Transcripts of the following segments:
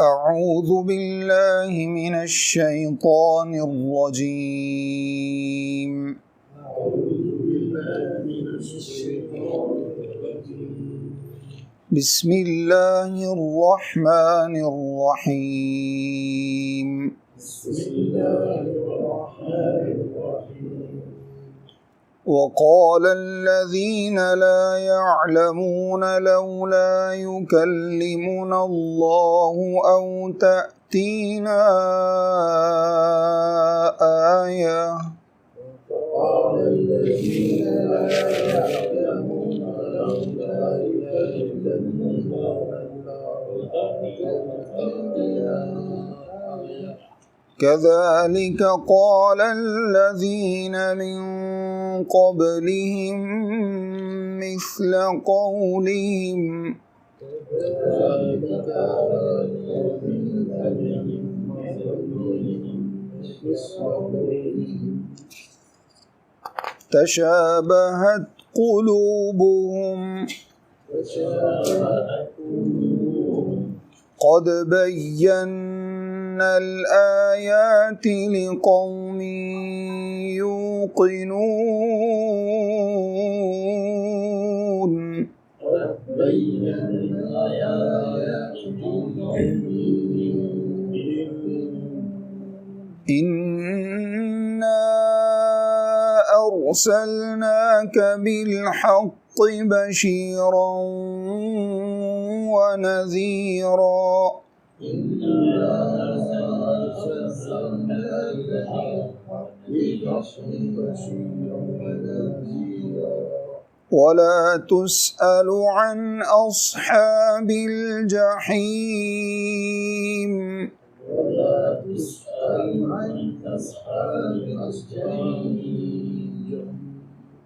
أعوذ بالله من الشيطان الرجيم. بسم الله الرحمن الرحيم. وقال الذين لا يعلمون لولا يكلمنا الله أو تأتينا آية. كذلك قال الذين من قبلهم مثل قولهم تشابهت قلوبهم قد بينا الآيات لقوم يوقنون. إنا أرسلناك بالحق بشيرا ونذيرا ولا تسأل عن أصحاب الجحيم.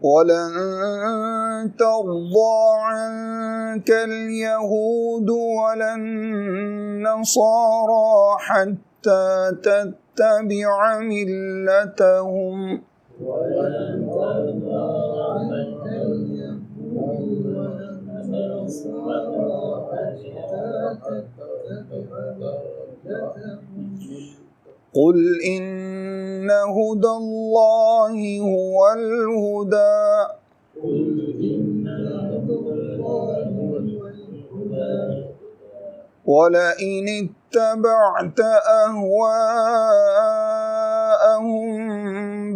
ولن ترضى عنك اليهود ولا النصارى حتى تتبع ملتهم قل إن هدى الله هو الهدى ولئن اتبعت أهواءهم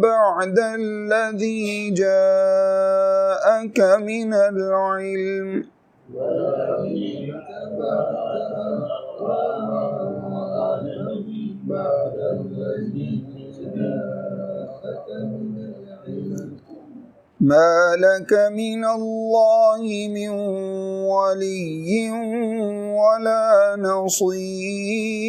بعد الذي جاءك من العلم ما لك من الله من ولي ولا نصير.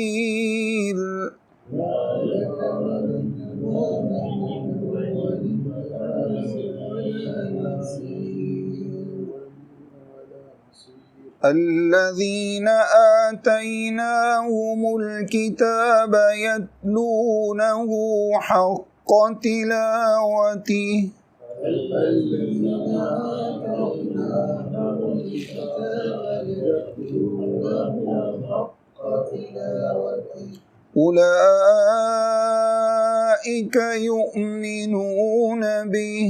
الذين آتيناهم الكتاب يتلونه حق تلاوته أولئك يؤمنون به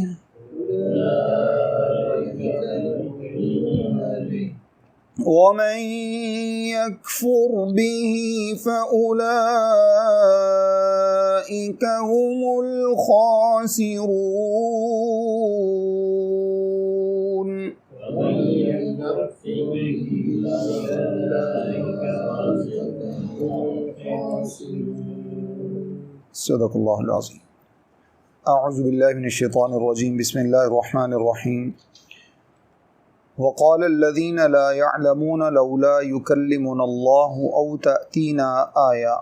ومن يكفر به فأولئك هم الخاسرون. صدق الله العظيم. أعوذ بالله من الشيطان الرجيم. بسم الله الرحمن الرحيم. وقال الذين لا يعلمون لولا يكلمنا الله أو تأتينا آية।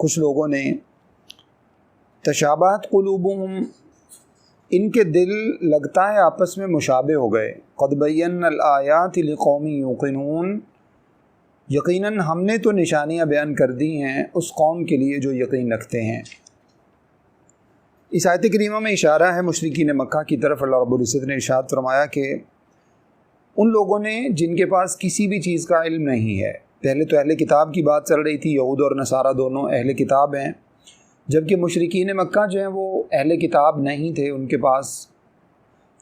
کچھ لوگوں نے تشابہت قلوبہم، ان کے دل لگتا ہے آپس میں مشابہ ہو گئے، قد بینا الآیات لقوم یوقنون، یقیناً ہم نے تو نشانیاں بیان کر دی ہیں اس قوم کے لیے جو یقین رکھتے ہیں۔ اس آیت کریمہ میں اشارہ ہے مشرکین مکہ کی طرف۔ اللہ رب العزت نے ارشاد فرمایا کہ ان لوگوں نے جن کے پاس کسی بھی چیز کا علم نہیں ہے، پہلے تو اہل کتاب کی بات چل رہی تھی، یہود اور نصارہ دونوں اہل کتاب ہیں، جبکہ مشرکین مکہ جو ہیں وہ اہل کتاب نہیں تھے، ان کے پاس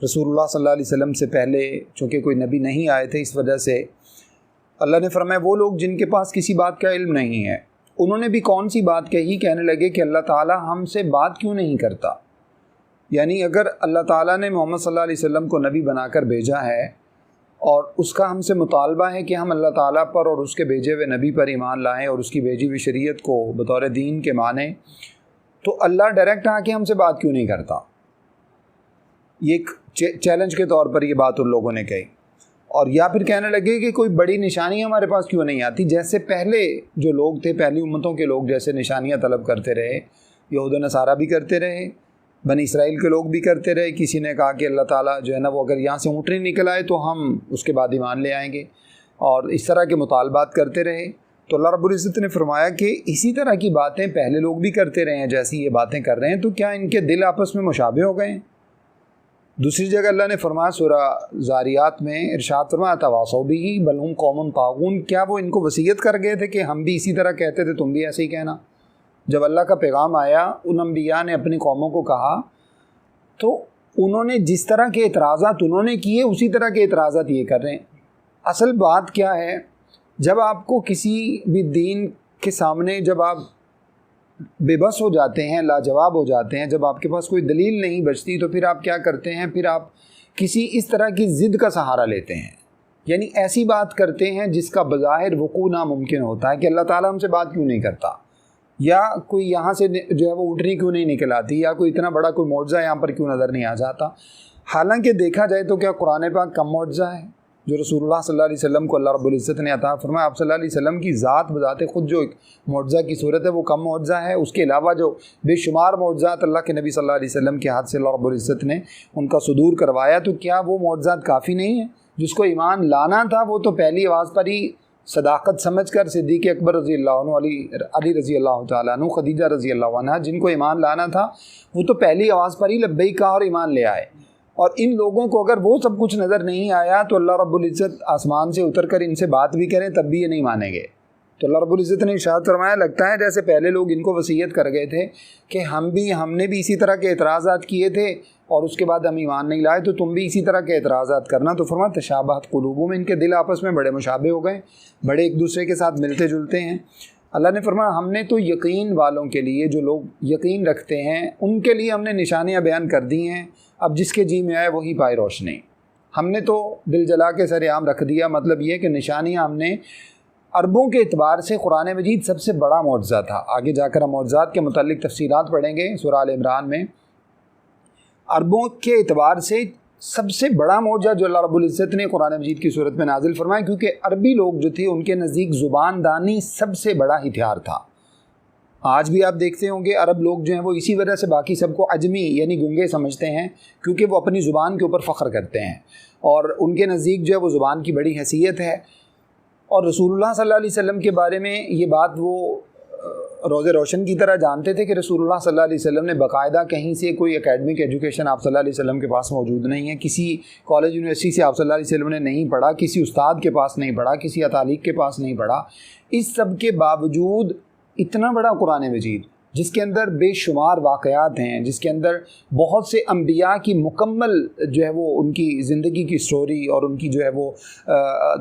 رسول اللہ صلی اللہ علیہ وسلم سے پہلے چونکہ کوئی نبی نہیں آئے تھے، اس وجہ سے اللہ نے فرمایا وہ لوگ جن کے پاس کسی بات کا علم نہیں ہے، انہوں نے بھی کون سی بات کہی، کہنے لگے کہ اللہ تعالیٰ ہم سے بات کیوں نہیں کرتا؟ یعنی اگر اللہ تعالیٰ نے محمد صلی اللہ علیہ وسلم کو نبی بنا کر بھیجا ہے اور اس کا ہم سے مطالبہ ہے کہ ہم اللہ تعالیٰ پر اور اس کے بھیجے ہوئے نبی پر ایمان لائیں اور اس کی بھیجی ہوئی شریعت کو بطور دین کے مانیں، تو اللہ ڈائریکٹ آ کے ہم سے بات کیوں نہیں کرتا؟ یہ ایک چیلنج کے طور پر یہ بات ان لوگوں نے کہی۔ اور یا پھر کہنے لگے کہ کوئی بڑی نشانی ہمارے پاس کیوں نہیں آتی، جیسے پہلے جو لوگ تھے، پہلی امتوں کے لوگ جیسے نشانیاں طلب کرتے رہے، یہود و نصارہ بھی کرتے رہے، بنی اسرائیل کے لوگ بھی کرتے رہے۔ کسی نے کہا کہ اللہ تعالیٰ جو ہے نا وہ اگر یہاں سے اونٹنی نکل آئے تو ہم اس کے بعد ایمان لے آئیں گے، اور اس طرح کے مطالبات کرتے رہے۔ تو اللہ رب العزت نے فرمایا کہ اسی طرح کی باتیں پہلے لوگ بھی کرتے رہے ہیں جیسی یہ باتیں کر رہے ہیں، تو کیا ان کے دل آپس میں مشابہ ہو گئے ہیں؟ دوسری جگہ اللہ نے فرمایا سورہ زاریات میں ارشاد فرمایا تواصوا بہ بل ھم قوم طاغون، کیا وہ ان کو وصیت کر گئے تھے کہ ہم بھی اسی طرح کہتے تھے، تم بھی ایسے ہی کہنا؟ جب اللہ کا پیغام آیا ان انبیاء نے اپنی قوموں کو کہا تو انہوں نے جس طرح کے اعتراضات انہوں نے کیے اسی طرح کے اعتراضات یہ کر رہے ہیں۔ اصل بات کیا ہے، جب آپ کو کسی بھی دین کے سامنے جب آپ بے بس ہو جاتے ہیں، لاجواب ہو جاتے ہیں، جب آپ کے پاس کوئی دلیل نہیں بچتی، تو پھر آپ کیا کرتے ہیں؟ پھر آپ کسی اس طرح کی ضد کا سہارا لیتے ہیں، یعنی ایسی بات کرتے ہیں جس کا بظاہر وقوع ناممکن ہوتا ہے کہ اللہ تعالیٰ ہم سے بات کیوں نہیں کرتا، یا کوئی یہاں سے جو ہے وہ اونٹنی کیوں نہیں نکل آتی، یا کوئی اتنا بڑا کوئی معجزہ یہاں پر کیوں نظر نہیں آ جاتا۔ حالانکہ دیکھا جائے تو کیا قرآن پاک کم معجزہ ہے جو رسول اللہ صلی اللہ علیہ وسلم کو اللہ رب العزت نے عطا فرمایا؟ آپ صلی اللہ علیہ وسلم کی ذات بذات خود جو ایک معجزہ کی صورت ہے وہ کم معجزہ ہے؟ اس کے علاوہ جو بے شمار معجزات اللہ کے نبی صلی اللہ علیہ وسلم کے ہاتھ سے اللہ رب العزت نے ان کا صدور کروایا، تو کیا وہ معجزات کافی نہیں ہیں؟ جس کو ایمان لانا تھا وہ تو پہلی آواز پر ہی صداقت سمجھ کر صدیق اکبر رضی اللہ عنہ، علی رضی اللہ تعالیٰ عنہ، خدیجہ رضی اللہ عنہ، جن کو ایمان لانا تھا وہ تو پہلی آواز پر ہی لبیک کہا اور ایمان لے آئے۔ اور ان لوگوں کو اگر وہ سب کچھ نظر نہیں آیا تو اللہ رب العزت آسمان سے اتر کر ان سے بات بھی کریں تب بھی یہ نہیں مانیں گے۔ تو اللہ رب العزت نے ارشاد فرمایا لگتا ہے جیسے پہلے لوگ ان کو وصیت کر گئے تھے کہ ہم نے بھی اسی طرح کے اعتراضات کیے تھے اور اس کے بعد ہم ایمان نہیں لائے، تو تم بھی اسی طرح کے اعتراضات کرنا۔ تو فرمایا تشابہت قلوبہم، ان کے دل آپس میں بڑے مشابہ ہو گئے، بڑے ایک دوسرے کے ساتھ ملتے جلتے ہیں۔ اللہ نے فرمایا ہم نے تو یقین والوں کے لیے، جو لوگ یقین رکھتے ہیں ان کے لیے ہم نے نشانیاں بیان کر دی ہیں، اب جس کے جی میں آئے وہی پائے روشنی۔ ہم نے تو دل جلا کے سر عام رکھ دیا، مطلب یہ کہ نشانیاں ہم نے عربوں کے اعتبار سے قرآن مجید سب سے بڑا معجزہ تھا۔ آگے جا کر ہم معجزات کے متعلق تفصیلات پڑھیں گے سورہ آل عمران میں۔ عربوں کے اعتبار سے سب سے بڑا معجزہ جو اللہ رب العزت نے قرآن مجید کی صورت میں نازل فرمایا، کیونکہ عربی لوگ جو تھے ان کے نزدیک زبان دانی سب سے بڑا ہتھیار تھا۔ آج بھی آپ دیکھتے ہوں گے عرب لوگ جو ہیں وہ اسی وجہ سے باقی سب کو عجمی یعنی گنگے سمجھتے ہیں، کیونکہ وہ اپنی زبان کے اوپر فخر کرتے ہیں اور ان کے نزدیک جو ہے وہ زبان کی بڑی حیثیت ہے۔ اور رسول اللہ صلی اللہ علیہ وسلم کے بارے میں یہ بات وہ روز روشن کی طرح جانتے تھے کہ رسول اللہ صلی اللہ علیہ وسلم نے باقاعدہ کہیں سے کوئی اکیڈمک ایجوکیشن آپ صلی اللہ علیہ وسلم کے پاس موجود نہیں ہے، کسی کالج یونیورسٹی سے آپ صلی اللہ علیہ وسلم نے نہیں پڑھا، کسی استاد کے پاس نہیں پڑھا، کسی اتالیق کے پاس نہیں پڑھا۔ اس سب کے باوجود اتنا بڑا قرآن مجید جس کے اندر بے شمار واقعات ہیں، جس کے اندر بہت سے انبیاء کی مکمل جو ہے وہ ان کی زندگی کی سٹوری اور ان کی جو ہے وہ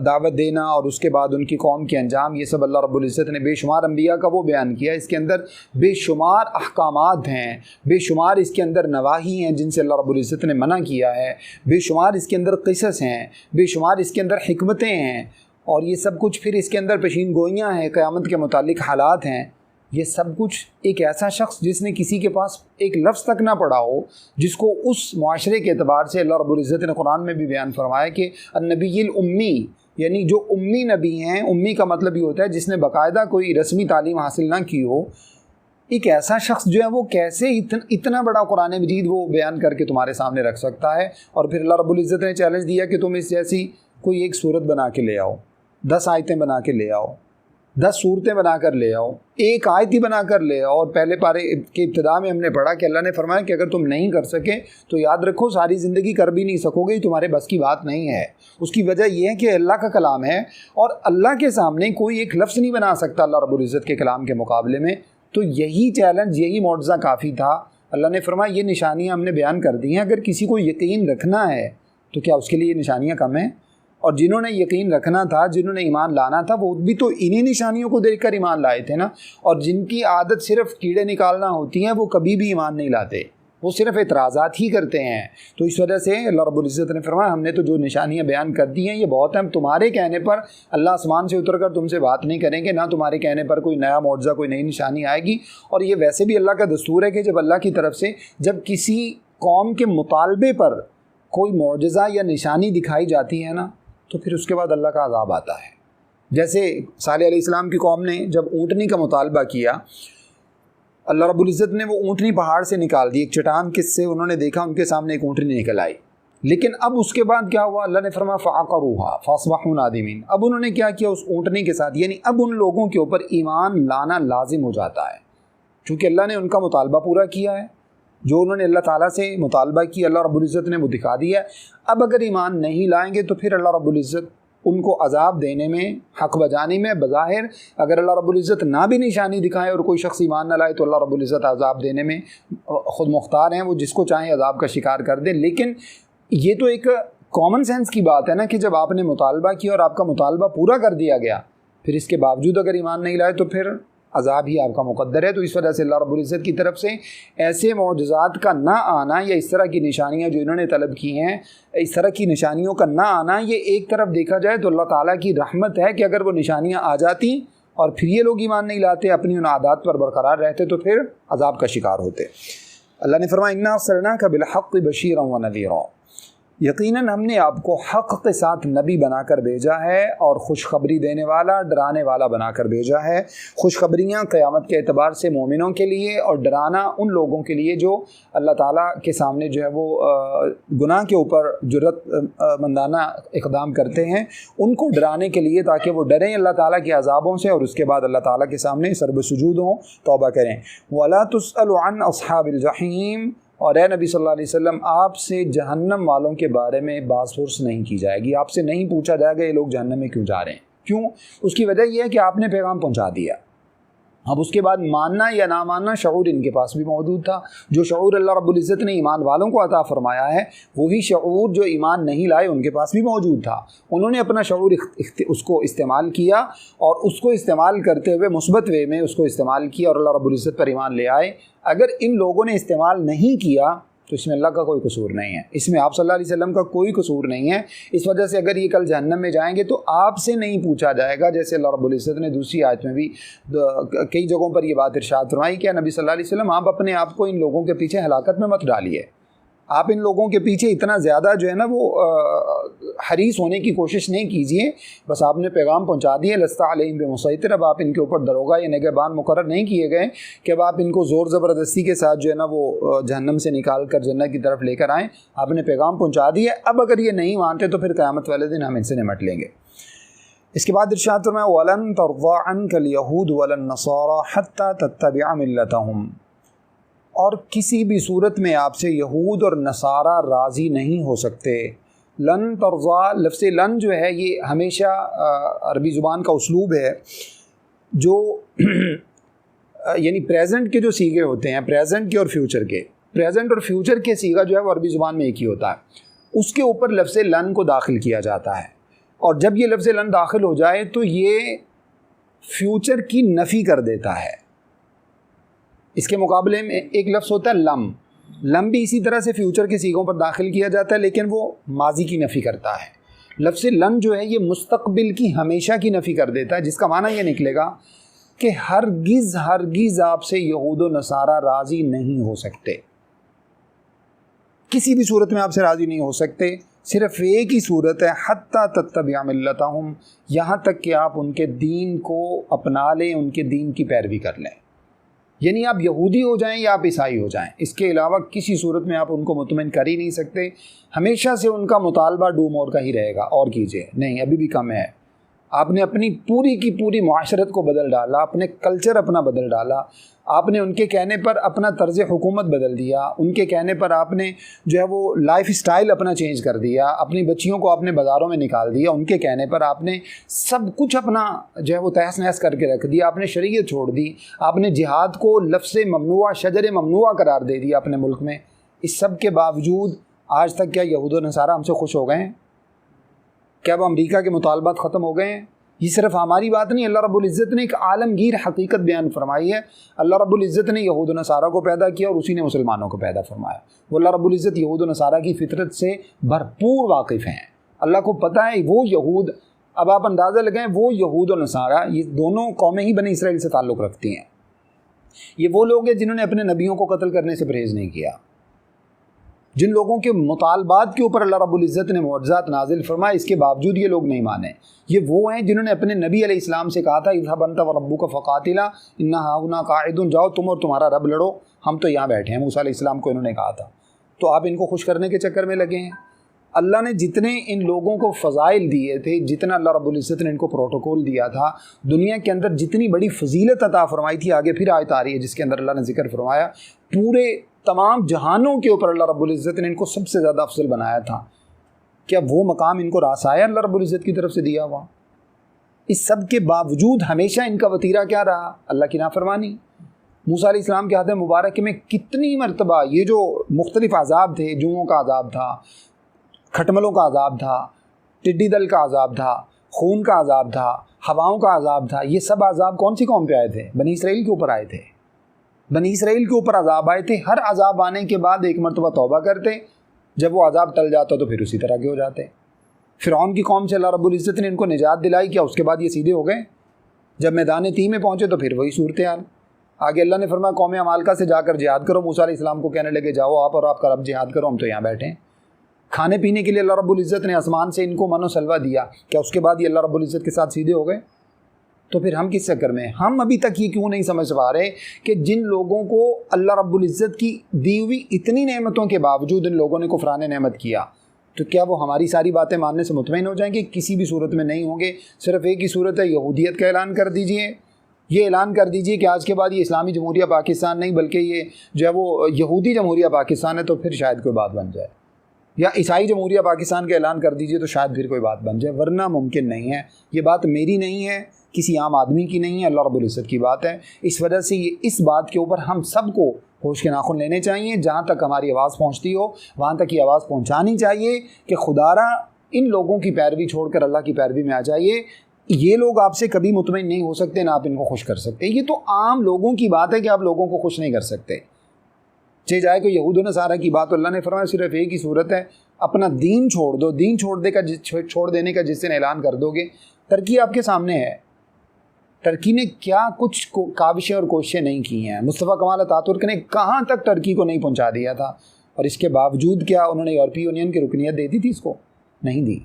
دعوت دینا اور اس کے بعد ان کی قوم کے انجام، یہ سب اللہ رب العزت نے بے شمار انبیاء کا وہ بیان کیا۔ اس کے اندر بے شمار احکامات ہیں، بے شمار اس کے اندر نواہی ہیں جن سے اللہ رب العزت نے منع کیا ہے، بے شمار اس کے اندر قصص ہیں، بے شمار اس کے اندر حکمتیں ہیں، اور یہ سب کچھ پھر اس کے اندر پیشین گوئیاں ہیں، قیامت کے متعلق حالات ہیں۔ یہ سب کچھ ایک ایسا شخص جس نے کسی کے پاس ایک لفظ تک نہ پڑھا ہو، جس کو اس معاشرے کے اعتبار سے اللہ رب العزت نے قرآن میں بھی بیان فرمایا کہ النبی الامی، یعنی جو امی نبی ہیں، امی کا مطلب یہ ہوتا ہے جس نے باقاعدہ کوئی رسمی تعلیم حاصل نہ کی ہو، ایک ایسا شخص جو ہے وہ کیسے اتنا بڑا قرآن مجید وہ بیان کر کے تمہارے سامنے رکھ سکتا ہے؟ اور پھر اللہ رب العزت نے چیلنج دیا کہ تم اس جیسی کوئی ایک صورت بنا کے لے آؤ، 10 آیتیں بنا کے لے آؤ، 10 صورتیں بنا کر لے آؤ، ایک آیت ہی بنا کر لے آؤ۔ اور پہلے پارے کے ابتدا میں ہم نے پڑھا کہ اللہ نے فرمایا کہ اگر تم نہیں کر سکے تو یاد رکھو ساری زندگی کر بھی نہیں سکو گے، تمہارے بس کی بات نہیں ہے۔ اس کی وجہ یہ ہے کہ اللہ کا کلام ہے اور اللہ کے سامنے کوئی ایک لفظ نہیں بنا سکتا اللہ رب العزت کے کلام کے مقابلے میں۔ تو یہی چیلنج، یہی معجزہ کافی تھا۔ اللہ نے فرمایا یہ نشانیاں ہم نے بیان کر دی ہیں، اگر کسی کو یقین رکھنا ہے تو کیا اس کے لیے یہ نشانیاں کم ہیں؟ اور جنہوں نے یقین رکھنا تھا، جنہوں نے ایمان لانا تھا، وہ بھی تو انہی نشانیوں کو دیکھ کر ایمان لائے تھے نا۔ اور جن کی عادت صرف کیڑے نکالنا ہوتی ہیں وہ کبھی بھی ایمان نہیں لاتے، وہ صرف اعتراضات ہی کرتے ہیں۔ تو اس وجہ سے اللہ رب العزت نے فرمایا ہم نے تو جو نشانیاں بیان کر دی ہیں یہ بہت ہیں، تمہارے کہنے پر اللہ آسمان سے اتر کر تم سے بات نہیں کریں گے، نہ تمہارے کہنے پر کوئی نیا معجزہ، کوئی نئی نشانی آئے گی۔ اور یہ ویسے بھی اللہ کا دستور ہے کہ جب اللہ کی طرف سے جب کسی قوم کے مطالبے پر کوئی معجزہ یا نشانی دکھائی جاتی ہے نا تو پھر اس کے بعد اللہ کا عذاب آتا ہے۔ جیسے صالح علیہ السلام کی قوم نے جب اونٹنی کا مطالبہ کیا، اللہ رب العزت نے وہ اونٹنی پہاڑ سے نکال دی، ایک چٹان کس سے انہوں نے دیکھا ان کے سامنے ایک اونٹنی نکل آئی، لیکن اب اس کے بعد کیا ہوا؟ اللہ نے فرمایا فَعَقَرُوهَا فَأَصْبَحُوا نَادِمِينَ۔ اب انہوں نے کیا کیا؟ اس اونٹنی کے ساتھ، یعنی اب ان لوگوں کے اوپر ایمان لانا لازم ہو جاتا ہے، چونکہ اللہ نے ان کا مطالبہ پورا کیا ہے، جو انہوں نے اللہ تعالیٰ سے مطالبہ کیا اللہ رب العزت نے وہ دکھا دیا ہے۔ اب اگر ایمان نہیں لائیں گے تو پھر اللہ رب العزت ان کو عذاب دینے میں، حق بجانے میں، بظاہر اگر اللہ رب العزت نہ بھی نشانی دکھائے اور کوئی شخص ایمان نہ لائے تو اللہ رب العزت عذاب دینے میں خود مختار ہیں، وہ جس کو چاہیں عذاب کا شکار کر دیں۔ لیکن یہ تو ایک کامن سینس کی بات ہے نا کہ جب آپ نے مطالبہ کیا اور آپ کا مطالبہ پورا کر دیا گیا، پھر اس کے باوجود اگر ایمان نہیں لائے تو پھر عذاب ہی آپ کا مقدر ہے۔ تو اس وجہ سے اللہ رب العزت کی طرف سے ایسے معجزات کا نہ آنا یا اس طرح کی نشانیاں جو انہوں نے طلب کی ہیں، اس طرح کی نشانیوں کا نہ آنا، یہ ایک طرف دیکھا جائے تو اللہ تعالیٰ کی رحمت ہے کہ اگر وہ نشانیاں آ جاتی اور پھر یہ لوگ ایمان نہیں لاتے، اپنی ان عادات پر برقرار رہتے تو پھر عذاب کا شکار ہوتے۔ اللہ نے فرمایا اِنَّا أَرْسَلْنَاكَ بِالْحَقِّ بَشِيرًا وَنَذِيرًا، یقیناً ہم نے آپ کو حق کے ساتھ نبی بنا کر بھیجا ہے اور خوشخبری دینے والا، ڈرانے والا بنا کر بھیجا ہے۔ خوشخبریاں قیامت کے اعتبار سے مومنوں کے لیے اور ڈرانا ان لوگوں کے لیے جو اللہ تعالیٰ کے سامنے جو ہے وہ گناہ کے اوپر جرأت مندانہ اقدام کرتے ہیں، ان کو ڈرانے کے لیے تاکہ وہ ڈریں اللہ تعالیٰ کے عذابوں سے اور اس کے بعد اللہ تعالیٰ کے سامنے سرب سجود ہوں، توبہ کریں۔ وَلَا تُسْأَلُ عَنْ أَصْحَابِ الْجَحِيمِ، اور اے نبی صلی اللہ علیہ وسلم آپ سے جہنم والوں کے بارے میں باز پرس نہیں کی جائے گی، آپ سے نہیں پوچھا جائے گا یہ لوگ جہنم میں کیوں جا رہے ہیں۔ کیوں؟ اس کی وجہ یہ ہے کہ آپ نے پیغام پہنچا دیا۔ اب اس کے بعد ماننا یا نہ ماننا شعور ان کے پاس بھی موجود تھا، جو شعور اللہ رب العزت نے ایمان والوں کو عطا فرمایا ہے وہی شعور جو ایمان نہیں لائے ان کے پاس بھی موجود تھا۔ انہوں نے اپنا شعور اس کو استعمال کیا اور اس کو استعمال کرتے ہوئے مثبت وے میں اس کو استعمال کیا اور اللہ رب العزت پر ایمان لے آئے۔ اگر ان لوگوں نے استعمال نہیں کیا تو اس میں اللہ کا کوئی قصور نہیں ہے، اس میں آپ صلی اللہ علیہ وسلم کا کوئی قصور نہیں ہے۔ اس وجہ سے اگر یہ کل جہنم میں جائیں گے تو آپ سے نہیں پوچھا جائے گا، جیسے اللہ رب العزت نے دوسری آیت میں بھی کئی جگہوں پر یہ بات ارشاد فرمائی کہ نبی صلی اللہ علیہ وسلم آپ اپنے آپ کو ان لوگوں کے پیچھے ہلاکت میں مت ڈالیے، آپ ان لوگوں کے پیچھے اتنا زیادہ جو ہے نا وہ حریص ہونے کی کوشش نہیں کیجیے، بس آپ نے پیغام پہنچا دیے، لست علیہم بمسیطر، اب آپ ان کے اوپر دروغہ یا نگہبان مقرر نہیں کیے گئے کہ اب آپ ان کو زور زبردستی کے ساتھ جو ہے نا وہ جہنم سے نکال کر جنت کی طرف لے کر آئیں۔ آپ نے پیغام پہنچا دیا، اب اگر یہ نہیں مانتے تو پھر قیامت والے دن ہم ان سے نمٹ لیں گے۔ اس کے بعد ارشاد فرمایا وَلَن تَرْضَىٰ عَنْكَ الْيَهُودُ وَلَا النَّصَارَىٰ حَتَّىٰ تَتَّبِعَ مِلَّتَهُمْ، اور کسی بھی صورت میں آپ سے یہود اور نصارہ راضی نہیں ہو سکتے۔ لن ترضا، لفظ لن جو ہے یہ ہمیشہ عربی زبان کا اسلوب ہے جو یعنی پریزنٹ کے جو صیغے ہوتے ہیں، پریزنٹ کے اور فیوچر کے، پریزنٹ اور فیوچر کے صیغہ جو ہے وہ عربی زبان میں ایک ہی ہوتا ہے، اس کے اوپر لفظ لن کو داخل کیا جاتا ہے، اور جب یہ لفظ لن داخل ہو جائے تو یہ فیوچر کی نفی کر دیتا ہے۔ اس کے مقابلے میں ایک لفظ ہوتا ہے لم، لم بھی اسی طرح سے فیوچر کے صیغوں پر داخل کیا جاتا ہے لیکن وہ ماضی کی نفی کرتا ہے۔ لفظ لن جو ہے یہ مستقبل کی ہمیشہ کی نفی کر دیتا ہے، جس کا معنی یہ نکلے گا کہ ہرگز ہرگز آپ سے یہود و نصارہ راضی نہیں ہو سکتے، کسی بھی صورت میں آپ سے راضی نہیں ہو سکتے، صرف ایک ہی صورت ہے حتیٰ تتبع ملتہم، یہاں تک کہ آپ ان کے دین کو اپنا لیں، ان کے دین کی پیروی کر لیں۔ یعنی آپ یہودی ہو جائیں یا آپ عیسائی ہو جائیں، اس کے علاوہ کسی صورت میں آپ ان کو مطمئن کر ہی نہیں سکتے۔ ہمیشہ سے ان کا مطالبہ ڈو مور کا ہی رہے گا، اور کیجئے نہیں، ابھی بھی کم ہے۔ آپ نے اپنی پوری کی پوری معاشرت کو بدل ڈالا، اپنے کلچر اپنا بدل ڈالا، آپ نے ان کے کہنے پر اپنا طرز حکومت بدل دیا، ان کے کہنے پر آپ نے جو ہے وہ لائف سٹائل اپنا چینج کر دیا، اپنی بچیوں کو آپ نے بازاروں میں نکال دیا، ان کے کہنے پر آپ نے سب کچھ اپنا جو ہے وہ تہس نہس کر کے رکھ دیا، آپ نے شریعت چھوڑ دی، آپ نے جہاد کو لفظ ممنوع، شجر ممنوع قرار دے دیا اپنے ملک میں۔ اس سب کے باوجود آج تک کیا یہود و نصارہ ہم سے خوش ہو گئے ہیں؟ کیا اب امریکہ کے مطالبات ختم ہو گئے ہیں؟ یہ صرف ہماری بات نہیں، اللہ رب العزت نے ایک عالمگیر حقیقت بیان فرمائی ہے۔ اللہ رب العزت نے یہود و نصارہ کو پیدا کیا اور اسی نے مسلمانوں کو پیدا فرمایا۔ وہ اللہ رب العزت یہود و نصارہ کی فطرت سے بھرپور واقف ہیں۔ اللہ کو پتہ ہے وہ یہود، اب آپ اندازہ لگائیں، وہ یہود و نصارہ یہ دونوں قومیں ہی بنی اسرائیل سے تعلق رکھتی ہیں۔ یہ وہ لوگ ہیں جنہوں نے اپنے نبیوں کو قتل کرنے سے پرہیز نہیں کیا، جن لوگوں کے مطالبات کے اوپر اللہ رب العزت نے معجزات نازل فرمائے، اس کے باوجود یہ لوگ نہیں مانے۔ یہ وہ ہیں جنہوں نے اپنے نبی علیہ السلام سے کہا تھا اذهب انت وربک فقاتلا انا ہاہنا قاعدون، جاؤ تم اور تمہارا رب لڑو، ہم تو یہاں بیٹھے ہیں۔ موسیٰ علیہ السلام کو انہوں نے کہا تھا۔ تو آپ ان کو خوش کرنے کے چکر میں لگے ہیں۔ اللہ نے جتنے ان لوگوں کو فضائل دیے تھے، جتنا اللہ رب العزت نے ان کو پروٹوکول دیا تھا، دنیا کے اندر جتنی بڑی فضیلت عطا فرمائی تھی، آگے پھر آیت آ رہی ہے جس کے اندر اللہ نے ذکر فرمایا، پورے تمام جہانوں کے اوپر اللہ رب العزت نے ان کو سب سے زیادہ افضل بنایا تھا۔ کیا وہ مقام ان کو راس آیا اللہ رب العزت کی طرف سے دیا ہوا؟ اس سب کے باوجود ہمیشہ ان کا وتیرہ کیا رہا؟ اللہ کی نافرمانی۔ موسیٰ علیہ السلام کے ہاتھ مبارک میں کتنی مرتبہ یہ جو مختلف عذاب تھے، جوؤں کا عذاب تھا، کھٹملوں کا عذاب تھا، ٹڈی دل کا عذاب تھا، خون کا عذاب تھا، ہواؤں کا عذاب تھا، یہ سب عذاب کون سی قوم پہ آئے تھے؟ بنی اسرائیل کے اوپر آئے تھے۔ بنی اسرائیل کے اوپر عذاب آئے تھے۔ ہر عذاب آنے کے بعد ایک مرتبہ توبہ کرتے، جب وہ عذاب ٹل جاتا تو پھر اسی طرح کے ہو جاتے۔ فرعون کی قوم سے اللہ رب العزت نے ان کو نجات دلائی، کیا اس کے بعد یہ سیدھے ہو گئے؟ جب میدان تیہ میں پہنچے تو پھر وہی صورتحال۔ آگے اللہ نے فرمایا قوم عمالقہ سے جا کر جہاد کرو، موسیٰ علیہ السلام کو کہنے لگے جاؤ آپ اور آپ کا رب جہاد کرو، ہم تو یہاں بیٹھے ہیں۔ کھانے پینے کے لیے اللہ رب العزت نے آسمان سے ان کو من و سلوہ دیا، کیا اس کے بعد یہ اللہ رب العزت کے ساتھ سیدھے ہو گئے؟ تو پھر ہم کس چکر میں؟ ہم ابھی تک یہ کیوں نہیں سمجھ پا رہے کہ جن لوگوں کو اللہ رب العزت کی دی ہوئی اتنی نعمتوں کے باوجود ان لوگوں نے کفران نعمت کیا، تو کیا وہ ہماری ساری باتیں ماننے سے مطمئن ہو جائیں گے؟ کسی بھی صورت میں نہیں ہوں گے۔ صرف ایک ہی صورت ہے، یہودیت کا اعلان کر دیجئے، یہ اعلان کر دیجئے کہ آج کے بعد یہ اسلامی جمہوریہ پاکستان نہیں بلکہ یہ جو ہے وہ یہودی جمہوریہ پاکستان ہے، تو پھر شاید کوئی بات بن جائے، یا عیسائی جمہوریہ پاکستان کا اعلان کر دیجئے تو شاید پھر کوئی بات بن جائے، ورنہ ممکن نہیں ہے۔ یہ بات میری نہیں ہے، کسی عام آدمی کی نہیں ہے، اللہ رب العزت کی بات ہے۔ اس وجہ سے اس بات کے اوپر ہم سب کو ہوش کے ناخن لینے چاہیے، جہاں تک ہماری آواز پہنچتی ہو وہاں تک یہ آواز پہنچانی چاہیے کہ خدارا ان لوگوں کی پیروی چھوڑ کر اللہ کی پیروی میں آ جائیے۔ یہ لوگ آپ سے کبھی مطمئن نہیں ہو سکتے، نہ آپ ان کو خوش کر سکتے۔ یہ تو عام لوگوں کی بات ہے کہ آپ لوگوں کو خوش نہیں کر سکتے۔ چاہے جائے کہ یہود و نصارہ کی بات، اللہ نے فرمایا صرف ایک ہی صورت ہے، اپنا دین چھوڑ دو۔ دین چھوڑ دینے کا جس دن اعلان کر دو گے، ترکی آپ کے سامنے ہے۔ ترکی نے کیا کچھ کاوشیں اور کوششیں نہیں کی ہیں۔ مصطفیٰ کمال اتاترک ترک نے کہاں تک ترکی کو نہیں پہنچا دیا تھا، اور اس کے باوجود کیا انہوں نے یورپی یونین کی رکنیت دے دی تھی؟ اس کو نہیں دی۔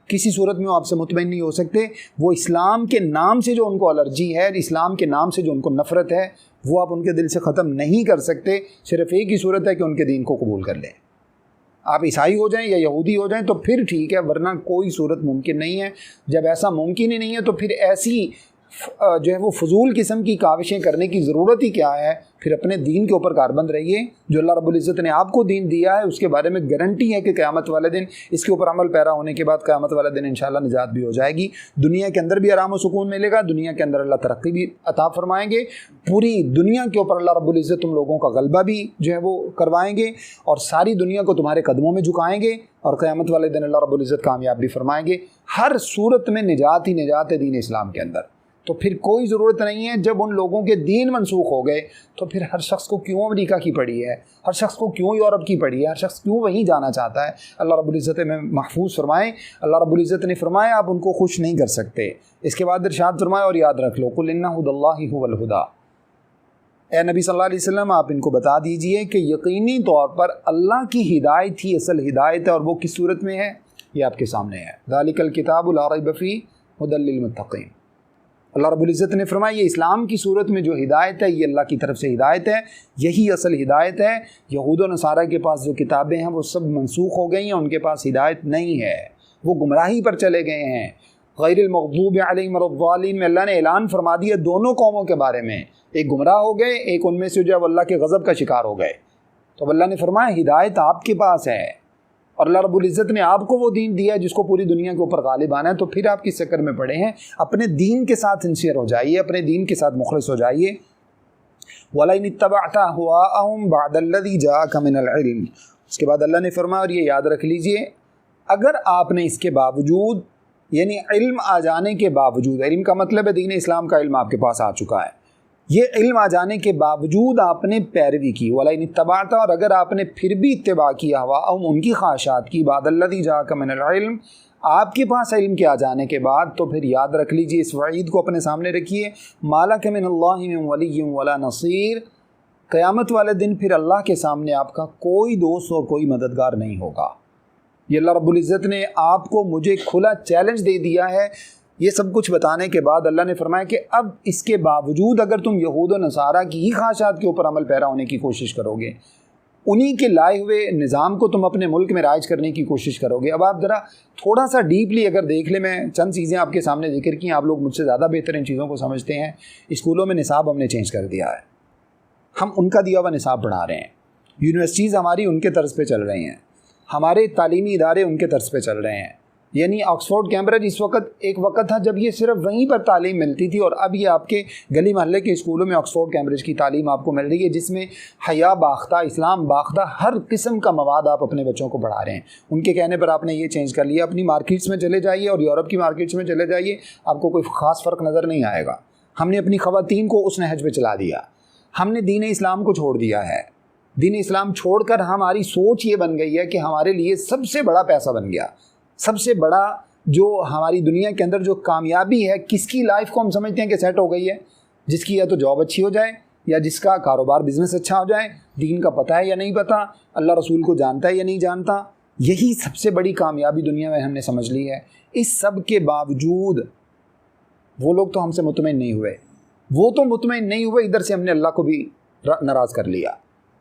کسی صورت میں وہ آپ سے مطمئن نہیں ہو سکتے۔ وہ اسلام کے نام سے جو ان کو الرجی ہے، اسلام کے نام سے جو ان کو نفرت ہے، وہ آپ ان کے دل سے ختم نہیں کر سکتے۔ صرف ایک ہی صورت ہے کہ ان کے دین کو قبول کر لیں۔ آپ عیسائی ہو جائیں یا یہودی ہو جائیں تو پھر ٹھیک ہے، ورنہ کوئی صورت ممکن نہیں ہے۔ جب ایسا ممکن ہی نہیں ہے تو پھر ایسی جو ہے وہ فضول قسم کی کاوشیں کرنے کی ضرورت ہی کیا ہے؟ پھر اپنے دین کے اوپر کاربند رہیے۔ جو اللہ رب العزت نے آپ کو دین دیا ہے اس کے بارے میں گارنٹی ہے کہ قیامت والے دن اس کے اوپر عمل پیرا ہونے کے بعد قیامت والے دن انشاءاللہ نجات بھی ہو جائے گی۔ دنیا کے اندر بھی آرام و سکون ملے گا، دنیا کے اندر اللہ ترقی بھی عطا فرمائیں گے، پوری دنیا کے اوپر اللہ رب العزت تم لوگوں کا غلبہ بھی جو ہے وہ کروائیں گے، اور ساری دنیا کو تمہارے قدموں میں جھکائیں گے، اور قیامت والے دن اللہ رب العزت کامیاب بھی فرمائیں گے۔ ہر صورت میں نجات ہی نجات ہے دین اسلام کے اندر۔ تو پھر کوئی ضرورت نہیں ہے، جب ان لوگوں کے دین منسوخ ہو گئے تو پھر ہر شخص کو کیوں امریکہ کی پڑی ہے، ہر شخص کو کیوں یورپ کی پڑی ہے، ہر شخص کیوں وہیں جانا چاہتا ہے؟ اللہ رب العزت میں محفوظ فرمائیں۔ اللہ رب العزت نے فرمایا آپ ان کو خوش نہیں کر سکتے۔ اس کے بعد ارشاد فرمایا اور یاد رکھ لو قل ان ھدی اللہ ھو الھدی، اے نبی صلی اللہ علیہ وسلم آپ ان کو بتا دیجئے کہ یقینی طور پر اللہ کی ہدایت ہی اصل ہدایت ہے، اور وہ کس صورت میں ہے؟ یہ آپ کے سامنے ہے۔ ذالک الکتاب لا ریب فیہ ھدی للمتقین۔ اللہ رب العزت نے فرمایا یہ اسلام کی صورت میں جو ہدایت ہے یہ اللہ کی طرف سے ہدایت ہے، یہی اصل ہدایت ہے۔ یہود و نصارہ کے پاس جو کتابیں ہیں وہ سب منسوخ ہو گئی ہیں، ان کے پاس ہدایت نہیں ہے، وہ گمراہی پر چلے گئے ہیں۔ غیر المغضوب علیہم ولا الضالین میں اللہ نے اعلان فرما دیا دونوں قوموں کے بارے میں، ایک گمراہ ہو گئے، ایک ان میں سے جو ہے اللہ کے غضب کا شکار ہو گئے۔ تو اللہ نے فرمایا ہدایت آپ کے پاس ہے، اور اللہ رب العزت نے آپ کو وہ دین دیا ہے جس کو پوری دنیا کے اوپر غالب آنا ہے، تو پھر آپ کس چکر میں پڑے ہیں؟ اپنے دین کے ساتھ سنسیئر ہو جائیے، اپنے دین کے ساتھ مخلص ہو جائیے۔ وَلَئِنِ اتَّبَعْتَ أَهْوَاءَهُمْ بَعْدَ الَّذِي جَاءَكَ مِنَ الْعِلْمِ، اس کے بعد اللہ نے فرمایا اور یہ یاد رکھ لیجئے، اگر آپ نے اس کے باوجود، یعنی علم آ جانے کے باوجود، علم کا مطلب ہے دین اسلام کا علم آپ کے پاس آ چکا ہے، یہ علم آ جانے کے باوجود آپ نے پیروی کی، وَلَئِنِ اتَّبَعْتَ، اور اگر آپ نے پھر بھی اتباع کیا أَهْوَاءَهُمْ ان کی خواہشات کی، بَعْدَ الَّذِي جَاءَكَ مِنَ الْعِلْمِ آپ کے پاس علم کے آ جانے کے بعد، تو پھر یاد رکھ لیجئے، اس وعید کو اپنے سامنے رکھیے، مَا لَكَ مِنَ اللَّهِ مِن وَلِيٍّ وَلَا نَصِيرٍ، قیامت والے دن پھر اللہ کے سامنے آپ کا کوئی دوست اور کوئی مددگار نہیں ہوگا۔ یہ اللہ رب العزت نے آپ کو مجھے کھلا چیلنج دے دیا ہے۔ یہ سب کچھ بتانے کے بعد اللہ نے فرمایا کہ اب اس کے باوجود اگر تم یہود و نصارہ کی ہی خواہشات کے اوپر عمل پیرا ہونے کی کوشش کرو گے، انہی کے لائے ہوئے نظام کو تم اپنے ملک میں رائج کرنے کی کوشش کرو گے۔ اب آپ ذرا تھوڑا سا ڈیپلی اگر دیکھ لیں، میں چند چیزیں آپ کے سامنے ذکر کی، آپ لوگ مجھ سے زیادہ بہتر ان چیزوں کو سمجھتے ہیں۔ اسکولوں میں نصاب ہم نے چینج کر دیا ہے، ہم ان کا دیا ہوا نصاب پڑھا رہے ہیں، یونیورسٹیز ہماری ان کے طرز پہ چل رہی ہیں، ہمارے تعلیمی ادارے ان کے طرز پہ چل رہے ہیں۔ یعنی آکسفورڈ کیمبرج اس وقت ایک وقت تھا جب یہ صرف وہیں پر تعلیم ملتی تھی، اور اب یہ آپ کے گلی محلے کے اسکولوں میں آکسفورڈ کیمبرج کی تعلیم آپ کو مل رہی ہے، جس میں حیا باختہ، اسلام باختہ ہر قسم کا مواد آپ اپنے بچوں کو پڑھا رہے ہیں۔ ان کے کہنے پر آپ نے یہ چینج کر لیا۔ اپنی مارکیٹس میں چلے جائیے اور یورپ کی مارکیٹس میں چلے جائیے، آپ کو کوئی خاص فرق نظر نہیں آئے گا۔ ہم نے اپنی خواتین کو اس نہج پہ چلا دیا، ہم نے دین اسلام کو چھوڑ دیا ہے۔ دین اسلام چھوڑ کر ہماری سوچ یہ بن گئی ہے کہ ہمارے لیے سب سے بڑا پیسہ بن گیا، سب سے بڑا جو ہماری دنیا کے اندر جو کامیابی ہے، کس کی لائف کو ہم سمجھتے ہیں کہ سیٹ ہو گئی ہے، جس کی یا تو جاب اچھی ہو جائے، یا جس کا کاروبار بزنس اچھا ہو جائے، دین کا پتہ ہے یا نہیں پتہ، اللہ رسول کو جانتا ہے یا نہیں جانتا، یہی سب سے بڑی کامیابی دنیا میں ہم نے سمجھ لی ہے۔ اس سب کے باوجود وہ لوگ تو ہم سے مطمئن نہیں ہوئے، وہ تو مطمئن نہیں ہوئے، ادھر سے ہم نے اللہ کو بھی ناراض کر لیا۔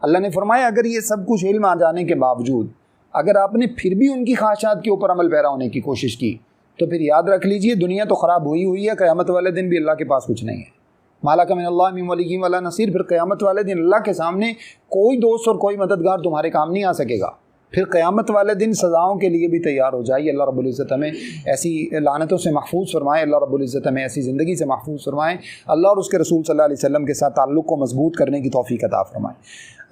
اللہ نے فرمایا اگر یہ سب کچھ علم آ جانے کے باوجود اگر آپ نے پھر بھی ان کی خواہشات کے اوپر عمل پیرا ہونے کی کوشش کی، تو پھر یاد رکھ لیجئے دنیا تو خراب ہوئی ہے، قیامت والے دن بھی اللہ کے پاس کچھ نہیں ہے۔ مَا لَكَ مِنَ اللَّهِ مِن وَلِيٍّ وَلَا نَصِيرٍ، پھر قیامت والے دن اللہ کے سامنے کوئی دوست اور کوئی مددگار تمہارے کام نہیں آ سکے گا۔ پھر قیامت والے دن سزاؤں کے لیے بھی تیار ہو جائیے۔ اللہ رب العزت ہمیں ایسی لعنتوں سے محفوظ فرمائے، اللہ رب العزت ہمیں ایسی زندگی سے محفوظ فرمائے، اللہ اور اس کے رسول صلی اللہ علیہ وسلم کے ساتھ تعلق کو مضبوط کرنے کی توفیق عطا فرمائے۔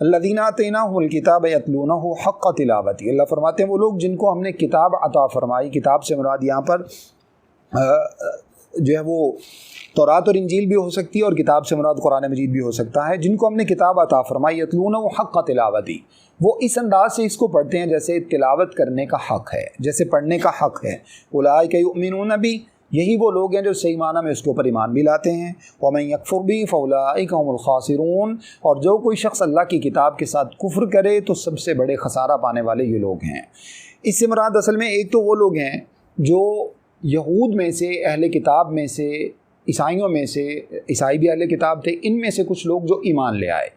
الذین آتیناہم الکتاب یتلونہ حق تلاوتہ، اللہ فرماتے ہیں وہ لوگ جن کو ہم نے کتاب عطا فرمائی، کتاب سے مراد یہاں پر جو ہے وہ تورات اور انجیل بھی ہو سکتی ہے، اور کتاب سے مراد قرآن مجید بھی ہو سکتا ہے، جن کو ہم نے کتاب عطا فرمائی یتلونہ حق تلاوتہ، وہ اس انداز سے اس کو پڑھتے ہیں جیسے تلاوت کرنے کا حق ہے، جیسے پڑھنے کا حق ہے۔ اولئک یؤمنون بہ، یہی وہ لوگ ہیں جو صحیح معنی میں اس کے اوپر ایمان بھی لاتے ہیں۔ وَمَن يَكْفُرْ بِهِ فَأُولَٰئِكَ هُمُ الْخَاسِرُونَ، اور جو کوئی شخص اللہ کی کتاب کے ساتھ کفر کرے تو سب سے بڑے خسارہ پانے والے یہ لوگ ہیں۔ اس سے مراد اصل میں ایک تو وہ لوگ ہیں جو یہود میں سے، اہل کتاب میں سے، عیسائیوں میں سے، عیسائی بھی اہل کتاب تھے، ان میں سے کچھ لوگ جو ایمان لے آئے،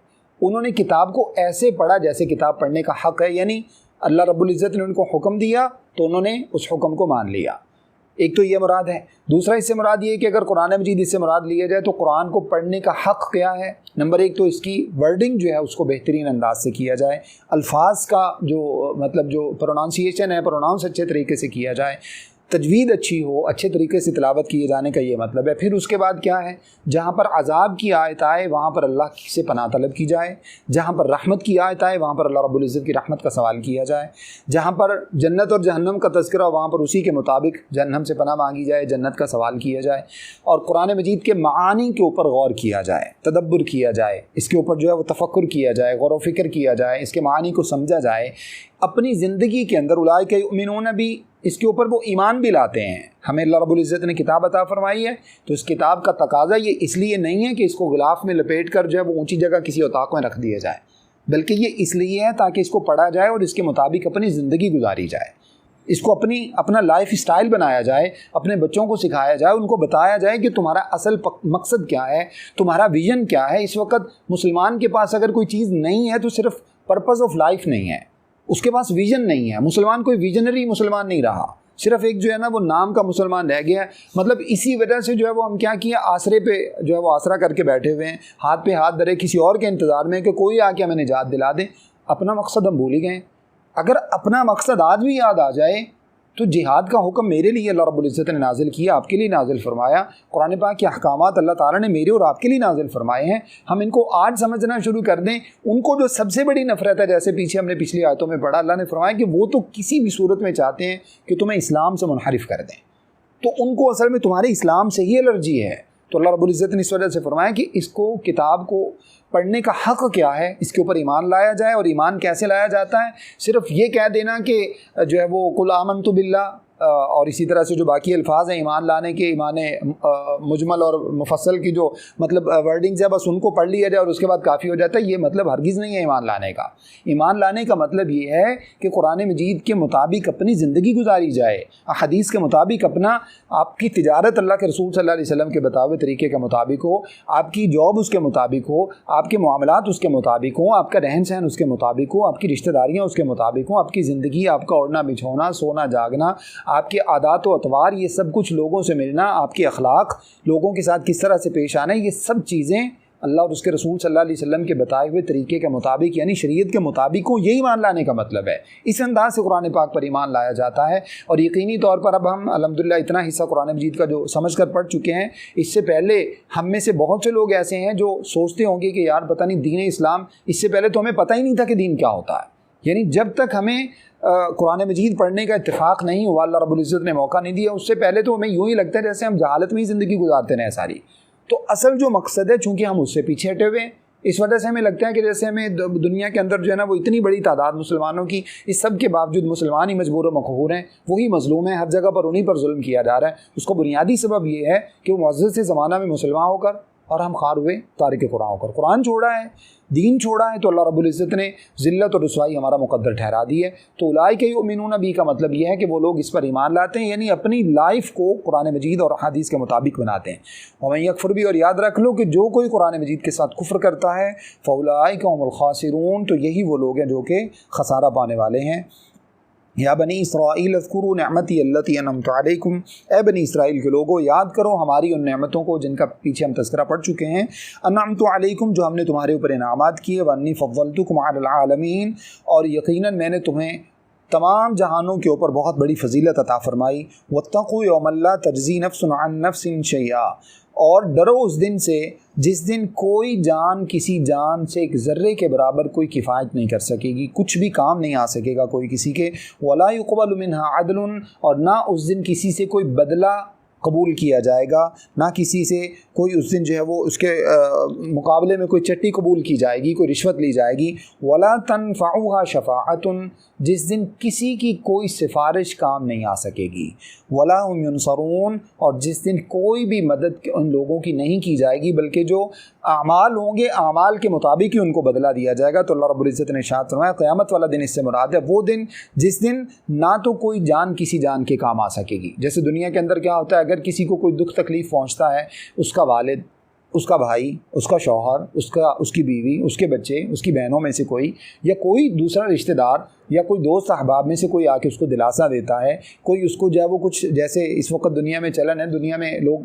انہوں نے کتاب کو ایسے پڑھا جیسے کتاب پڑھنے کا حق ہے، یعنی اللہ رب العزت نے ان کو حکم دیا تو انہوں نے اس حکم کو مان لیا۔ ایک تو یہ مراد ہے۔ دوسرا اس سے مراد یہ ہے کہ اگر قرآن مجید اس سے مراد لیا جائے تو قرآن کو پڑھنے کا حق کیا ہے؟ نمبر ایک تو اس کی ورڈنگ جو ہے اس کو بہترین انداز سے کیا جائے، الفاظ کا جو مطلب جو پرونانسیشن ہے، پروناؤنس اچھے طریقے سے کیا جائے، تجوید اچھی ہو، اچھے طریقے سے تلاوت کیے جانے کا یہ مطلب ہے۔ پھر اس کے بعد کیا ہے؟ جہاں پر عذاب کی آیت آئے وہاں پر اللہ سے پناہ طلب کی جائے، جہاں پر رحمت کی آیت آئے وہاں پر اللہ رب العزت کی رحمت کا سوال کیا جائے، جہاں پر جنت اور جہنم کا تذکرہ ہو وہاں پر اسی کے مطابق جہنم سے پناہ مانگی جائے، جنت کا سوال کیا جائے، اور قرآن مجید کے معانی کے اوپر غور کیا جائے، تدبر کیا جائے، اس کے اوپر جو ہے وہ تفکر کیا جائے، غور و فکر کیا جائے، اس کے معانی کو سمجھا جائے اپنی زندگی کے اندر۔ اولئک یؤمنون بھی، اس کے اوپر وہ ایمان بھی لاتے ہیں۔ ہمیں اللہ رب العزت نے کتاب عطا فرمائی ہے تو اس کتاب کا تقاضا یہ اس لیے نہیں ہے کہ اس کو غلاف میں لپیٹ کر جو ہے وہ اونچی جگہ کسی اتاق میں رکھ دیا جائے، بلکہ یہ اس لیے ہے تاکہ اس کو پڑھا جائے اور اس کے مطابق اپنی زندگی گزاری جائے۔ اس کو اپنا لائف اسٹائل بنایا جائے، اپنے بچوں کو سکھایا جائے، ان کو بتایا جائے کہ تمہارا اصل مقصد کیا ہے، تمہارا ویژن کیا ہے۔ اس وقت مسلمان کے پاس اگر کوئی چیز نہیں ہے تو صرف پرپز آف لائف نہیں ہے، اس کے پاس ویژن نہیں ہے۔ مسلمان کوئی ویژنری مسلمان نہیں رہا، صرف ایک جو ہے نا وہ نام کا مسلمان رہ گیا ہے۔ مطلب اسی وجہ سے جو ہے وہ ہم کیا کیا، آسرے پہ جو ہے وہ آسرا کر کے بیٹھے ہوئے ہیں، ہاتھ پہ ہاتھ دھرے کسی اور کے انتظار میں کہ کوئی آ کے ہمیں نجات دلا دے۔ اپنا مقصد ہم بھول ہی گئے۔ اگر اپنا مقصد آج بھی یاد آ جائے تو جہاد کا حکم میرے لیے اللہ رب العزت نے نازل کیا، آپ کے لیے نازل فرمایا، قرآن پاک کے احکامات اللہ تعالیٰ نے میرے اور آپ کے لیے نازل فرمائے ہیں، ہم ان کو آج سمجھنا شروع کر دیں۔ ان کو جو سب سے بڑی نفرت ہے، جیسے پیچھے ہم نے پچھلی آیتوں میں پڑھا، اللہ نے فرمایا کہ وہ تو کسی بھی صورت میں چاہتے ہیں کہ تمہیں اسلام سے منحرف کر دیں، تو ان کو اصل میں تمہارے اسلام سے ہی الرجی ہے۔ تو اللہ رب العزت نے اس وجہ سے فرمایا کہ اس کو کتاب کو پڑھنے کا حق کیا ہے، اس کے اوپر ایمان لایا جائے۔ اور ایمان کیسے لایا جاتا ہے؟ صرف یہ کہہ دینا کہ جو ہے وہ قل آمنت باللہ، اور اسی طرح سے جو باقی الفاظ ہیں ایمان لانے کے، ایمان مجمل اور مفصل کی جو مطلب ورڈنگز ہے، بس ان کو پڑھ لیا جائے اور اس کے بعد کافی ہو جاتا ہے، یہ مطلب ہرگز نہیں ہے ایمان لانے کا۔ ایمان لانے کا مطلب یہ ہے کہ قرآن مجید کے مطابق اپنی زندگی گزاری جائے، حدیث کے مطابق اپنا، آپ کی تجارت اللہ کے رسول صلی اللہ علیہ وسلم کے بتائے ہوئے طریقے کے مطابق ہو، آپ کی جاب اس کے مطابق ہو، آپ کے معاملات اس کے مطابق ہوں، آپ کا رہن سہن اس کے مطابق ہو، آپ کی رشتہ داریاں اس کے مطابق ہوں، آپ کی زندگی، آپ کا اڑنا بچھونا، سونا جاگنا، آپ کے عادات و اطوار، یہ سب کچھ، لوگوں سے ملنا، آپ کے اخلاق، لوگوں کے ساتھ کس طرح سے پیش آنا، یہ سب چیزیں اللہ اور اس کے رسول صلی اللہ علیہ وسلم کے بتائے ہوئے طریقے کے مطابق، یعنی شریعت کے مطابق ہوں، یہی ایمان لانے کا مطلب ہے۔ اس انداز سے قرآن پاک پر ایمان لایا جاتا ہے۔ اور یقینی طور پر اب ہم الحمدللہ اتنا حصہ قرآن مجید کا جو سمجھ کر پڑھ چکے ہیں، اس سے پہلے ہم میں سے بہت سے لوگ ایسے ہیں جو سوچتے ہوں گے کہ یار پتہ نہیں دین اسلام، اس سے پہلے تو ہمیں پتہ ہی نہیں تھا کہ دین کیا ہوتا ہے۔ یعنی جب تک ہمیں قرآن مجید پڑھنے کا اتفاق نہیں ہوا، اللہ رب العزت نے موقع نہیں دیا، اس سے پہلے تو ہمیں یوں ہی لگتا ہے جیسے ہم جہالت میں ہی زندگی گزارتے رہے ساری۔ تو اصل جو مقصد ہے، چونکہ ہم اس سے پیچھے ہٹے ہوئے ہیں، اس وجہ سے ہمیں لگتا ہے کہ جیسے ہمیں دنیا کے اندر جو ہے نا وہ اتنی بڑی تعداد مسلمانوں کی، اس سب کے باوجود مسلمان ہی مجبور و مقہور ہیں، وہی مظلوم ہیں، ہر جگہ پر انہی پر ظلم کیا جا رہا ہے۔ اس کو بنیادی سبب یہ ہے کہ وہ معزز سے زمانہ میں مسلمان ہو کر اور ہم خار ہوئے تارک قرآن ہو کر قرآن چھوڑا ہے، دین چھوڑا ہے، تو اللہ رب العزت نے ذلت اور رسوائی ہمارا مقدر ٹھہرا دی ہے۔ تو اولئک یؤمنون بہ کا مطلب یہ ہے کہ وہ لوگ اس پر ایمان لاتے ہیں، یعنی اپنی لائف کو قرآن مجید اور حدیث کے مطابق بناتے ہیں۔ ومن یکفر بھی، اور یاد رکھ لو کہ جو کوئی قرآن مجید کے ساتھ کفر کرتا ہے، فاولئک هم الخاسرون، تو یہی وہ لوگ ہیں جو کہ خسارہ پانے والے ہیں۔ یا بنی اسرائیل اذکروا نعمتی التی انعمت علیکم، اے بنی اسرائیل کے لوگوں یاد کرو ہماری ان نعمتوں کو جن کا پیچھے ہم تذکرہ پڑھ چکے ہیں، انعمت علیکم جو ہم نے تمہارے اوپر انعامات کیے، وانی فضلتکم علی العالمین، اور یقیناً میں نے تمہیں تمام جہانوں کے اوپر بہت بڑی فضیلت عطا فرمائی، واتقوا یوما لا تجزی نفس عن نفس شیئا، اور ڈرو اس دن سے جس دن کوئی جان کسی جان سے ایک ذرے کے برابر کوئی کفایت نہیں کر سکے گی، کچھ بھی کام نہیں آ سکے گا کوئی کسی کے، ولا يقبل منها عدل، اور نہ اس دن کسی سے کوئی بدلہ قبول کیا جائے گا، نہ کسی سے کوئی اس دن جو ہے وہ اس کے مقابلے میں کوئی چٹی قبول کی جائے گی، کوئی رشوت لی جائے گی، ولا تنفعها شفاعۃ، جس دن کسی کی کوئی سفارش کام نہیں آ سکے گی، ولا هم ينصرون، اور جس دن کوئی بھی مدد ان لوگوں کی نہیں کی جائے گی، بلکہ جو اعمال ہوں گے اعمال کے مطابق ہی ان کو بدلہ دیا جائے گا۔ تو اللہ رب العزت نے ارشاد فرمایا قیامت والا دن اس سے مراد ہے وہ دن جس دن نہ تو کوئی جان کسی جان کے کام آ سکے گی۔ جیسے دنیا کے اندر کیا ہوتا ہے، اگر کسی کو کوئی دکھ تکلیف پہنچتا ہے، اس کا والد، اس کا بھائی، اس کا شوہر، اس کی بیوی، اس کے بچے، اس کی بہنوں میں سے کوئی، یا کوئی دوسرا رشتہ دار یا کوئی دوست احباب میں سے کوئی آ کے اس کو دلاسا دیتا ہے، کوئی اس کو جو ہے وہ کچھ، جیسے اس وقت دنیا میں چلن ہے، دنیا میں لوگ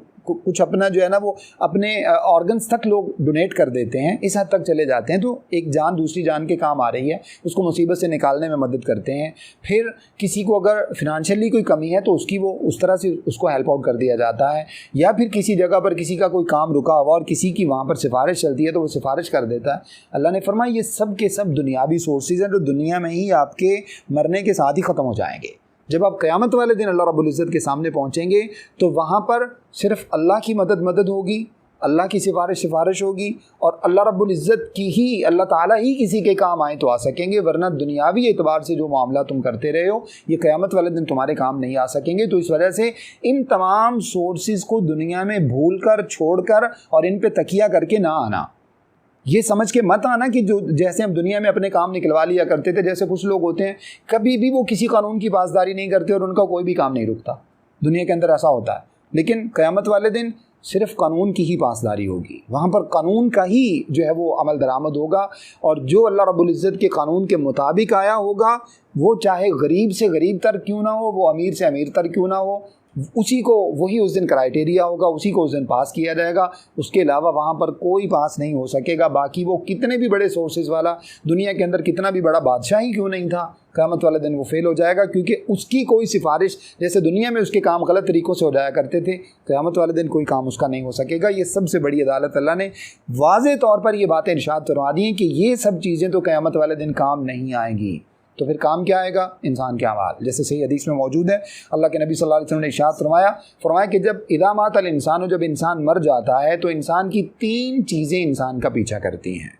کچھ اپنا جو ہے نا وہ اپنے آرگنز تک لوگ ڈونیٹ کر دیتے ہیں، اس حد تک چلے جاتے ہیں، تو ایک جان دوسری جان کے کام آ رہی ہے، اس کو مصیبت سے نکالنے میں مدد کرتے ہیں۔ پھر کسی کو اگر فنانشلی کوئی کمی ہے تو اس کی وہ اس طرح سے اس کو ہیلپ آؤٹ کر دیا جاتا ہے، یا پھر کسی جگہ پر کسی کا کوئی کام رکا ہوا اور کسی کی وہاں پر سفارش چلتی ہے تو وہ سفارش کر دیتا ہے۔ اللہ نے فرمایا یہ سب کے سب دنیاوی سورسز ہیں جو دنیا میں ہی آپ کے مرنے کے ساتھ ہی ختم ہو جائیں گے۔ جب آپ قیامت والے دن اللہ رب العزت کے سامنے پہنچیں گے تو وہاں پر صرف اللہ کی مدد ہوگی، اللہ کی سفارش ہوگی، اور اللہ رب العزت کی ہی، اللہ تعالیٰ ہی کسی کے کام آئیں تو آ سکیں گے، ورنہ دنیاوی اعتبار سے جو معاملہ تم کرتے رہے ہو یہ قیامت والے دن تمہارے کام نہیں آ سکیں گے۔ تو اس وجہ سے ان تمام سورسز کو دنیا میں بھول کر، چھوڑ کر، اور ان پہ تکیہ کر کے نہ آنا۔ یہ سمجھ کے مت آنا کہ جو جیسے ہم دنیا میں اپنے کام نکلوا لیا کرتے تھے، جیسے کچھ لوگ ہوتے ہیں کبھی بھی وہ کسی قانون کی پاسداری نہیں کرتے اور ان کا کوئی بھی کام نہیں رکتا، دنیا کے اندر ایسا ہوتا ہے. لیکن قیامت والے دن صرف قانون کی ہی پاسداری ہوگی، وہاں پر قانون کا ہی جو ہے وہ عمل درآمد ہوگا، اور جو اللہ رب العزت کے قانون کے مطابق آیا ہوگا وہ چاہے غریب سے غریب تر کیوں نہ ہو، وہ امیر سے امیر تر کیوں نہ ہو، اسی کو وہی اس دن کرائٹیریا ہوگا، اسی کو اس دن پاس کیا جائے گا. اس کے علاوہ وہاں پر کوئی پاس نہیں ہو سکے گا. باقی وہ کتنے بھی بڑے سورسز والا دنیا کے اندر کتنا بھی بڑا بادشاہ ہی کیوں نہیں تھا، قیامت والے دن وہ فیل ہو جائے گا، کیونکہ اس کی کوئی سفارش، جیسے دنیا میں اس کے کام غلط طریقوں سے ہو جایا کرتے تھے، قیامت والے دن کوئی کام اس کا نہیں ہو سکے گا. یہ سب سے بڑی عدالت اللہ نے واضح طور پر یہ باتیں ارشاد فرما دی ہیں کہ یہ سب چیزیں تو قیامت والے دن کام نہیں آئیں گی. تو پھر کام کیا آئے گا؟ انسان کے اعمال. جیسے صحیح حدیث میں موجود ہے، اللہ کے نبی صلی اللہ علیہ وسلم نے ارشاد فرمایا کہ جب اذا مات الانسان، جب انسان مر جاتا ہے تو انسان کی 3 چیزیں انسان کا پیچھا کرتی ہیں.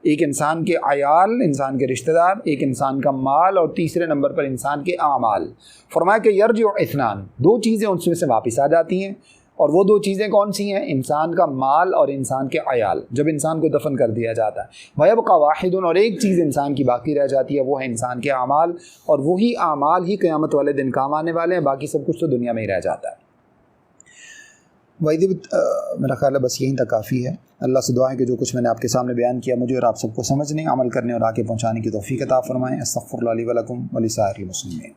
ایک انسان کے عیال، انسان کے رشتہ دار، ایک انسان کا مال، اور تیسرے نمبر پر انسان کے اعمال. فرمایا کہ یرجع اثنان، 2 چیزیں ان میں سے واپس آ جاتی ہیں. اور وہ 2 چیزیں کون سی ہیں؟ انسان کا مال اور انسان کے عیال، جب انسان کو دفن کر دیا جاتا ہے. وَيَبْقَى وَاحِدٌ، اور ایک چیز انسان کی باقی رہ جاتی ہے، وہ ہے انسان کے اعمال، اور وہی اعمال ہی قیامت والے دن کام آنے والے ہیں. باقی سب کچھ تو دنیا میں ہی رہ جاتا ہے. میرا خیال ہے بس یہیں تک کافی ہے. اللہ سے دعا ہے کہ جو کچھ میں نے آپ کے سامنے بیان کیا مجھے اور آپ سب کو سمجھنے، عمل کرنے اور آگے پہنچانے کی توفیق عطا فرمائیں. استغفر اللہ لی ولکم ولسائر المسلمین.